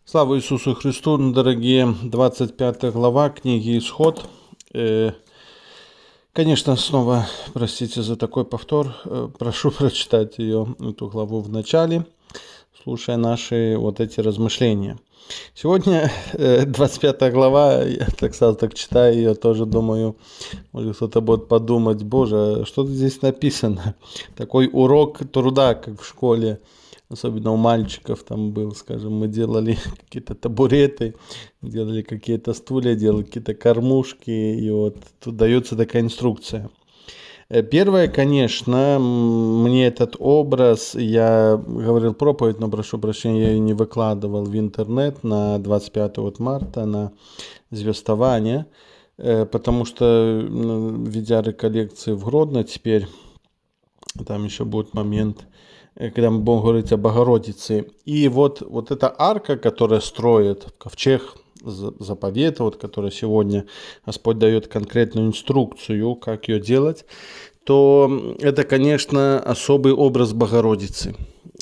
Слава Иисусу Христу, дорогие, 25 глава книги «Исход». Конечно, снова, простите за такой повтор, прошу прочитать эту главу в начале, слушая наши вот эти размышления. Сегодня 25 глава, я так сразу так читаю ее, тоже думаю, может кто-то будет подумать, боже, что здесь написано? Такой урок труда, как в школе. Особенно у мальчиков там был, скажем, мы делали какие-то табуреты, делали какие-то стулья, делали какие-то кормушки, и вот тут дается такая инструкция. Первое, конечно, мне этот образ, я говорил проповедь, но прошу прощения, я ее не выкладывал в интернет на 25 марта, на звездование, потому что, ведя реколлекции в Гродно теперь, там еще будет момент, когда мы будем говорить о Богородице. И вот эта арка, которая строит ковчег заповета, вот, которая сегодня Господь дает конкретную инструкцию, как ее делать, то это, конечно, особый образ Богородицы.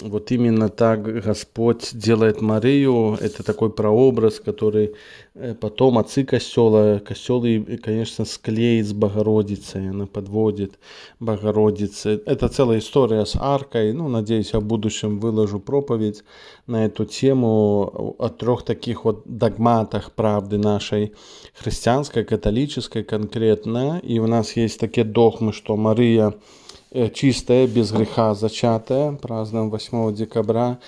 Вот именно так Господь делает Марию. Это такой прообраз, который потом отцы костела, конечно, склеит с Богородицей, она подводит Богородице. Это целая история с аркой. Надеюсь, я в будущем выложу проповедь на эту тему о 3 таких вот догматах правды нашей христианской, католической конкретно. И у нас есть такие догмы, что Мария чистая, без греха зачатая, празднуем 8 декабря,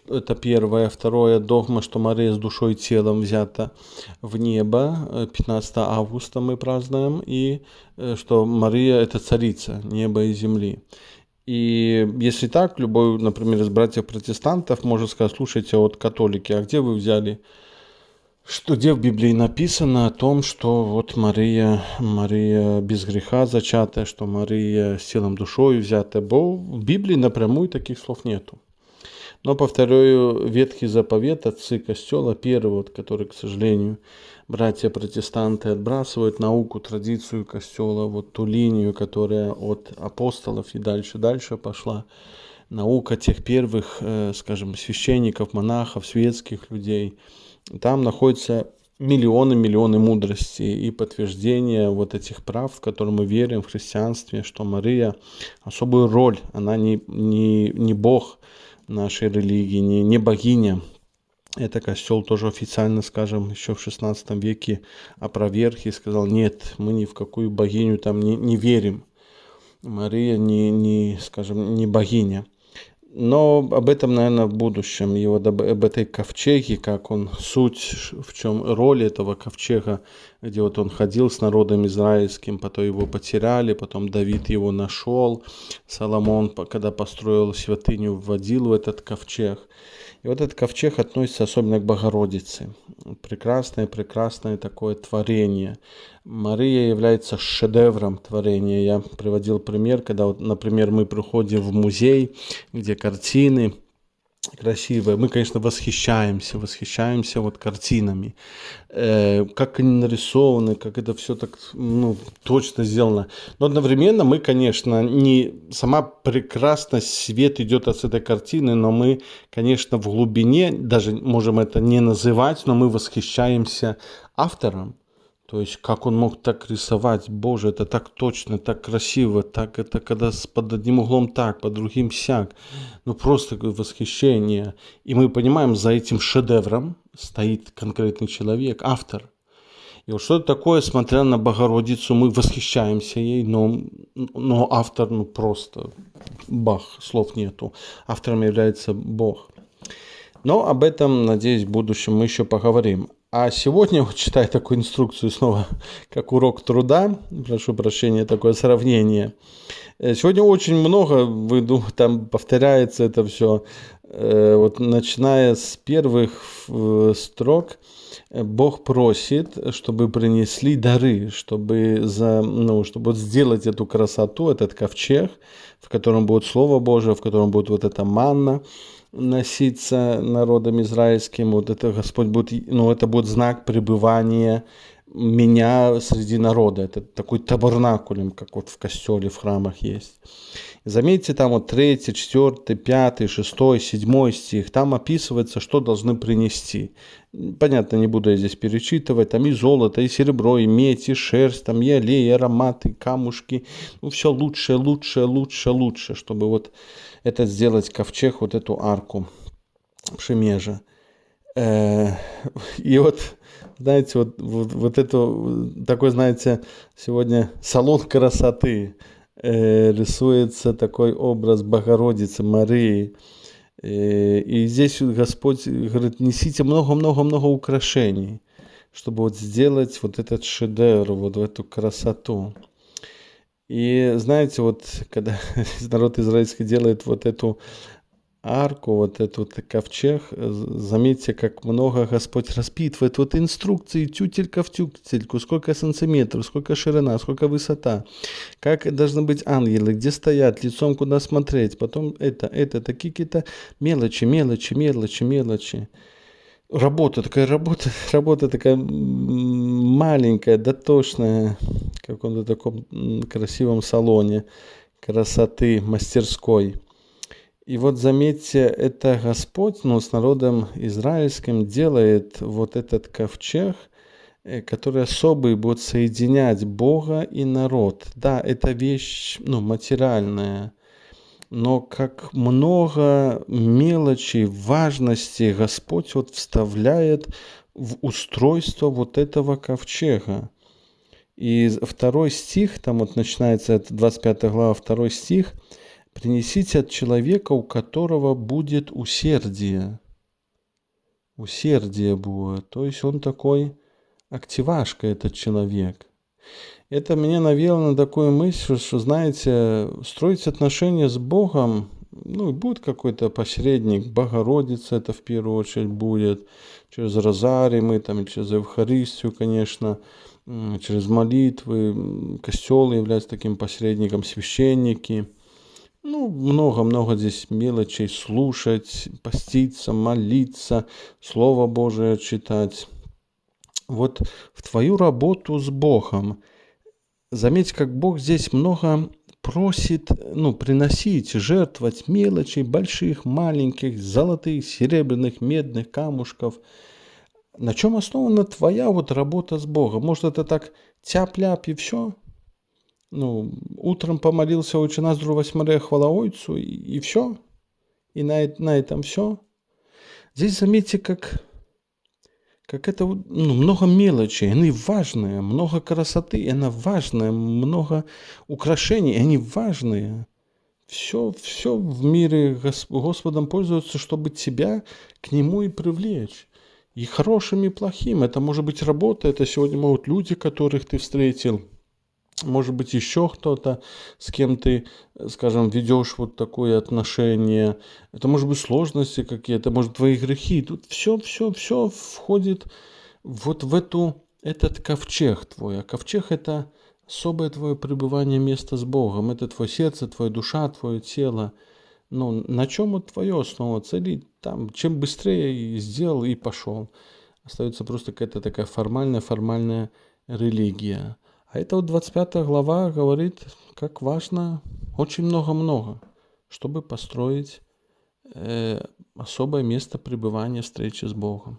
это первое. Второе, догма, что Мария с душой и телом взята в небо, 15 августа мы празднуем, и что Мария это царица неба и земли. И если так, любой, например, из братьев-протестантов может сказать, слушайте, вот католики, а где вы взяли, где в Библии написано о том, что вот Мария без греха зачатая, что Мария с телом душой взятая, бо в Библии напрямую таких слов нету. Но, повторяю, Ветхий Заповет, отцы Костела, первый, который, к сожалению, братья-протестанты отбрасывают науку, традицию Костела, вот ту линию, которая от апостолов и дальше пошла. Наука тех первых, скажем, священников, монахов, светских людей. Там находятся миллионы мудрости и подтверждения вот этих прав, в которые мы верим в христианстве, что Мария особую роль, она не Бог нашей религии, не богиня. Это Костел тоже официально, скажем, еще в 16 веке опроверг и сказал, нет, мы ни в какую богиню там не верим. Мария не богиня. Но об этом, наверное, в будущем. И вот об этой ковчеге, как он, суть, в чем роль этого ковчега, где вот он ходил с народом израильским, потом его потеряли, потом Давид его нашел, Соломон, когда построил святыню, вводил в этот ковчег. И вот этот ковчег относится особенно к Богородице. Прекрасное такое творение. Мария является шедевром творения. Я приводил пример, когда, вот, например, мы приходим в музей, где картины красивые. Мы, конечно, восхищаемся вот картинами. Как они нарисованы, как это все так точно сделано. Но одновременно мы, конечно, не сама прекрасность, свет идет от этой картины, но мы, конечно, в глубине, даже можем это не называть, но мы восхищаемся автором. То есть, как он мог так рисовать, Боже, это так точно, так красиво, так это когда под одним углом так, под другим сяк. Просто восхищение. И мы понимаем, за этим шедевром стоит конкретный человек, автор. И вот что-то такое, смотря на Богородицу, мы восхищаемся ей, но автор, просто бах, слов нету. Автором является Бог. Но об этом, надеюсь, в будущем мы еще поговорим. А сегодня, вот читаю такую инструкцию снова, как урок труда, прошу прощения, такое сравнение. Сегодня очень много, там повторяется это все, вот начиная с первых строк, Бог просит, чтобы принесли дары, чтобы сделать эту красоту, этот ковчег, в котором будет Слово Божие, в котором будет вот эта манна носиться народом израильским. Вот это Господь будет, это будет знак пребывания меня среди народа. Это такой табернакулем, как вот в костеле, в храмах есть. Заметьте, там вот 3, 4, 5, 6, 7 стих, там описывается, что должны принести. Понятно, не буду я здесь перечитывать, там и золото, и серебро, и медь, и шерсть, там и олей, и ароматы, и камушки. Ну, все лучше, лучше, лучше, лучше, чтобы вот это сделать ковчег, вот эту арку Пшемежа. И вот, знаете, вот это такой, знаете, сегодня салон красоты. Рисуется такой образ Богородицы, Марии. И здесь Господь говорит, несите много-много-много украшений, чтобы вот сделать вот этот шедевр, вот эту красоту. И знаете, вот когда народ израильский делает вот эту арку, вот этот ковчег, заметьте, как много Господь распитывает вот инструкции тютелька в тютельку, сколько сантиметров, сколько ширина, сколько высота, как должны быть ангелы, где стоят, лицом куда смотреть, потом это, такие какие-то мелочи. Работа такая маленькая, дотошная, в каком-то таком красивом салоне красоты, мастерской. И вот заметьте, это Господь, с народом израильским делает вот этот ковчег, который особый будет соединять Бога и народ. Да, это вещь, материальная, но как много мелочей, важности Господь вот вставляет в устройство вот этого ковчега. И 2 стих, там вот начинается, это 25 глава, 2 стих, «Принесите от человека, у которого будет усердие». Усердие будет. То есть он такой активашка, этот человек. Это меня навело на такую мысль, что, знаете, строить отношения с Богом, будет какой-то посредник, Богородица это в первую очередь будет, через розарий мы, там, через Евхаристию, конечно, через молитвы, костел является таким посредником, священники. Много-много здесь мелочей, слушать, поститься, молиться, Слово Божие читать. Вот в твою работу с Богом, заметь, как Бог здесь много просит, приносить, жертвовать мелочей, больших, маленьких, золотых, серебряных, медных камушков. На чем основана твоя вот работа с Богом? Может, это так тяп-ляп и все? Утром помолился «Отче наш, Маria, хвала Отцу», и все. И на этом все. Здесь заметьте, как это много мелочей, они важные, много красоты, она важная, много украшений, они важные. Все в мире Господом пользуются, чтобы тебя к Нему и привлечь. И хорошим, и плохим. Это может быть работа, это сегодня могут люди, которых ты встретил. Может быть, еще кто-то, с кем ты, скажем, ведешь вот такое отношение. Это может быть сложности какие-то, может, твои грехи. Тут все входит вот в этот ковчег твой. А ковчег – это особое твое пребывание, место с Богом. Это твое сердце, твоя душа, твое тело. На чем вот твое основа? Цели там, чем быстрее сделал и пошел. Остается просто какая-то такая формальная религия. А это вот 25 глава говорит, как важно, очень много-много, чтобы построить особое место пребывания, встречи с Богом.